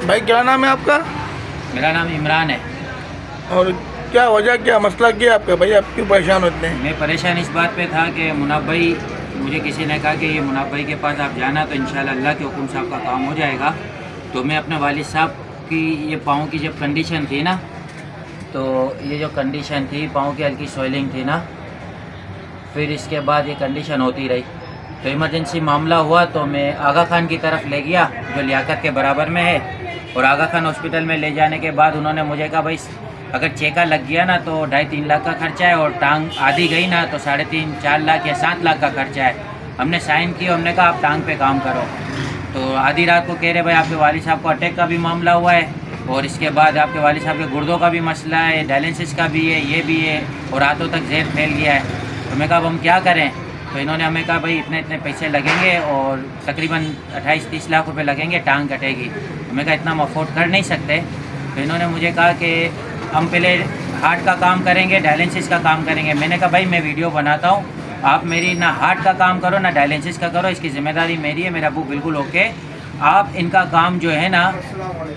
भाई क्या नाम है आपका? मेरा नाम इमरान है। और क्या वजह, क्या मसला क्या आपका भाई? आप क्यों परेशान होते हैं? मैं परेशान इस बात पे था कि मुनाफ भाई, मुझे किसी ने कहा कि ये मुनाफ भाई के पास आप जाना तो इंशाल्लाह अल्लाह के हुक्म से आपका काम हो जाएगा। तो मैं अपने वालिद साहब की ये पाँव की जब कंडीशन थी ना, तो ये जो कंडीशन थी पाँव की हल्की स्वेलिंग थी ना, फिर इसके बाद ये कंडीशन होती रही। तो इमरजेंसी मामला हुआ तो मैं आगा खान की तरफ ले गया जो लियाकत के बराबर में है। और आगा खान हॉस्पिटल में ले जाने के बाद उन्होंने मुझे कहा भाई अगर चेका लग गया ना तो 2.5-3 लाख का खर्चा है, और टांग आधी गई ना तो 3.5-4 लाख या 7 लाख का खर्चा है। हमने साइन किया, हमने कहा आप टांग पे काम करो। तो आधी रात को कह रहे भाई आपके वालिद साहब को अटैक का भी मामला हुआ है, और इसके बाद आपके वालिद साहब के गुर्दों का भी मसला है, डायलिसिस का भी है, ये भी है, और रातों तक जहर फैल गया है। तो मैं कहा अब हम क्या करें? तो इन्होंने हमें कहा भाई इतने इतने पैसे लगेंगे और तकरीबन 28-30 लाख रुपए लगेंगे, टांग कटेगी। तो मैं कहा इतना हम अफोर्ड कर नहीं सकते। तो इन्होंने मुझे कहा कि हम पहले हार्ट का काम करेंगे, डायलिसिस का काम करेंगे। मैंने कहा भाई मैं वीडियो बनाता हूँ, आप मेरी ना हार्ट का काम करो ना डायलिसिस का करो, इसकी ज़िम्मेदारी मेरी है, मेरा अबू बिल्कुल ओके। आप इनका काम जो है ना,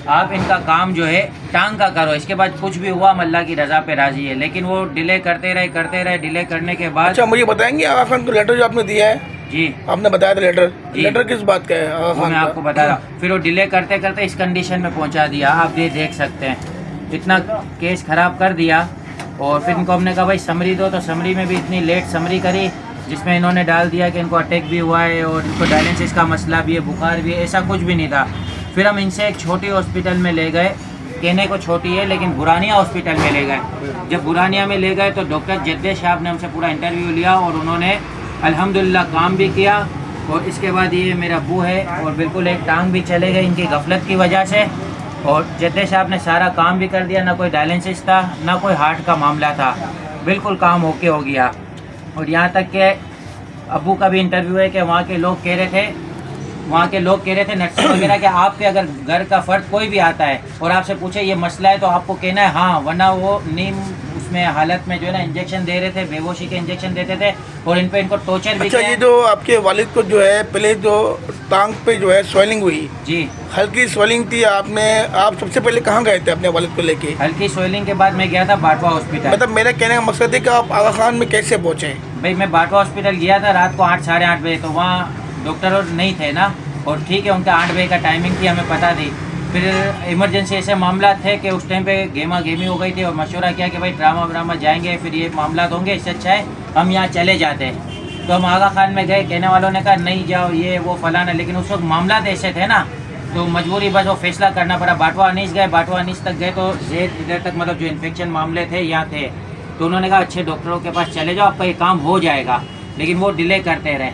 आप इनका काम जो है टांग का करो, इसके बाद कुछ भी हुआ हम अल्लाह की रज़ा पे राज़ी है। लेकिन वो डिले करते रहे, डिले करने के बाद। अच्छा मुझे बताएंगे आगा खान को लेटर जो आपने दिया है? जी आपने बताया था लेटर किस बात का है आगा खान मैं आपको बता रहा हूँ। फिर वो डिले करते करते इस कंडीशन में पहुँचा दिया, आप ये देख सकते हैं, इतना केस ख़राब कर दिया। और फिर इनको हमने कहा भाई समरी दो, तो समरी में भी इतनी लेट समरी करी जिसमें इन्होंने डाल दिया कि इनको अटैक भी हुआ है और इनको डायलिसिस का मसला भी है, बुखार भी है, ऐसा कुछ भी नहीं था। फिर हम इनसे एक छोटी हॉस्पिटल में ले गए, कहने को छोटी है लेकिन बुरानिया हॉस्पिटल में ले गए। जब बुरानिया में ले गए तो डॉक्टर जद्दे साहब ने हमसे पूरा इंटरव्यू लिया और उन्होंने अल्हम्दुलिल्लाह काम भी किया। और इसके बाद ये मेरा अब्बू है और बिल्कुल एक टांग भी चले गए इनकी गफलत की वजह से। और जद्दे साहब ने सारा काम भी कर दिया, ना कोई डायलिसिस था ना कोई हार्ट का मामला था, बिल्कुल काम ओके हो गया। और यहाँ तक कि अब्बू का भी इंटरव्यू है कि वहाँ के लोग कह रहे थे नर्स वगैरह कि आपके अगर घर का फ़र्द कोई भी आता है और आपसे पूछे ये मसला है तो आपको कहना है हाँ, वरना वो नीम उसमें हालत में जो है ना इंजेक्शन दे रहे थे, बेहोशी के इंजेक्शन देते थे और इनको टॉर्चर भी। अच्छा ये जो आपके वालिद को जो है पहले जो टांग पे जो है स्वेलिंग हुई, जी हल्की स्वेलिंग थी, आप सबसे पहले कहाँ गए थे अपने वालिद को लेके? हल्की स्वेलिंग के बाद मैं गया था बाटवा हॉस्पिटल। मतलब मेरा कहने का मकसद है कि आप आगा खान में कैसे पहुँचे? भाई मैं बाटवा हॉस्पिटल गया था रात को 8-8:30 बजे, तो वहाँ डॉक्टर और नहीं थे ना, और ठीक है उनका 8 बजे का टाइमिंग थी, हमें पता थी। फिर इमरजेंसी ऐसे मामला थे कि उस टाइम पे गेमी हो गई थी और मशवरा किया कि भाई ड्रामा जाएंगे फिर ये मामला होंगे, इससे अच्छा है हम यहाँ चले जाते। तो हम आगा खान में गए, कहने वालों ने कहा नहीं जाओ ये वो फलाना, लेकिन उस वक्त मामला ऐसे थे ना तो मजबूरी बस वो फैसला करना पड़ा। बाटवा अनीस गए, बाटवा अनीस तक गए तो जेर इधर तक मतलब जो इन्फेक्शन मामले थे यहाँ थे, तो उन्होंने कहा अच्छे डॉक्टरों के पास चले जाओ आपका ये काम हो जाएगा, लेकिन वो डिले करते रहे।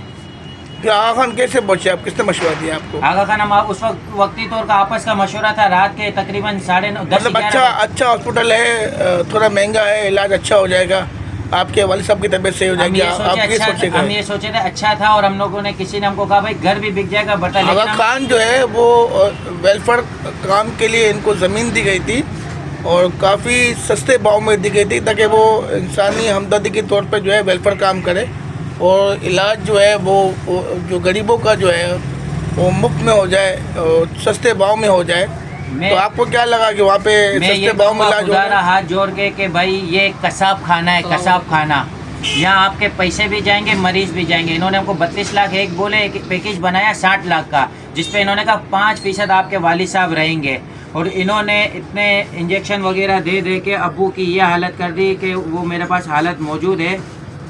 कि आगा खान कैसे पहुँचे आप? किसने मशवरा दिया आपको? आगा खान हम उस वक्ती तौर का आपस का मशवरा था, रात के तकरीबन 9:30 मतलब अच्छा हॉस्पिटल है, थोड़ा महंगा है, इलाज अच्छा हो जाएगा, आपके वालिद साहब की तबीयत सही हो जाएगी, हम ये सोचे थे अच्छा था। और हम लोगों ने किसी ने हमको कहा भाई घर भी बिक जाएगा बता। आगा खान जो है वो वेलफेयर काम के लिए इनको ज़मीन दी गई थी और काफ़ी सस्ते भाव में दी गई थी ताकि वो इंसानी हमदर्दी के तौर पर जो है वेलफेयर काम करे और इलाज जो है वो जो गरीबों का जो है वो मुफ्त में हो जाए और सस्ते भाव में हो जाए। तो आपको क्या लगा कि वहाँ पे सस्ते भाव में इलाज होगा? हाथ जोड़ के भाई ये कसाब खाना है, कसाब खाना, यहाँ आपके पैसे भी जाएंगे मरीज भी जाएंगे। इन्होंने हमको 32 लाख एक बोले, एक पैकेज बनाया 60 लाख का, जिसपे इन्होंने कहा 5% आपके वालिद साहब रहेंगे। और इन्होंने इतने इंजेक्शन वगैरह दे के अब्बू की ये हालत कर दी कि वो मेरे पास हालत मौजूद है,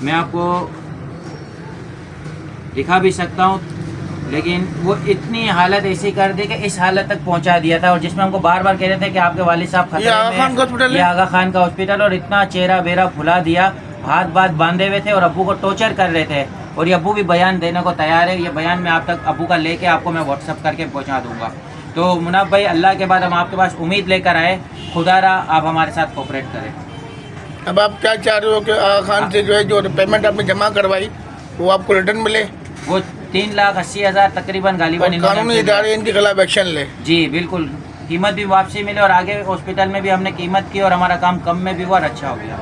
मैं आपको दिखा भी सकता हूँ, लेकिन वो इतनी हालत ऐसी कर दी कि इस हालत तक पहुंचा दिया था। और जिसमें हमको बार बार कह रहे थे कि आपके वालिद साहब खतरे में, ये आगा खान का हॉस्पिटल, और इतना चेहरा बेरा फुला दिया, हाथ बांधे हुए थे और अब्बू को टॉर्चर कर रहे थे। और ये अब्बू भी बयान देने को तैयार है, ये बयान मैं आप तक अब्बू का लेके आपको मैं व्हाट्सअप करके पहुँचा दूँगा। तो मुनाफ भाई अल्लाह के बाद हम आपके पास उम्मीद लेकर आए, खुदारा आप हमारे साथ कोऑपरेट करें। अब आप क्या चाह रहे हो कि आगा खान से जो है जो पेमेंट आपने जमा करवाई वो आपको रिटर्न मिले? वो 3,80,000 तकरीबन गालिबन कानूनी इदारे इनके खिलाफ एक्शन ले? जी बिल्कुल, कीमत भी वापसी मिले और आगे हॉस्पिटल में भी हमने कीमत की और हमारा काम कम में भी हुआ और अच्छा हो गया।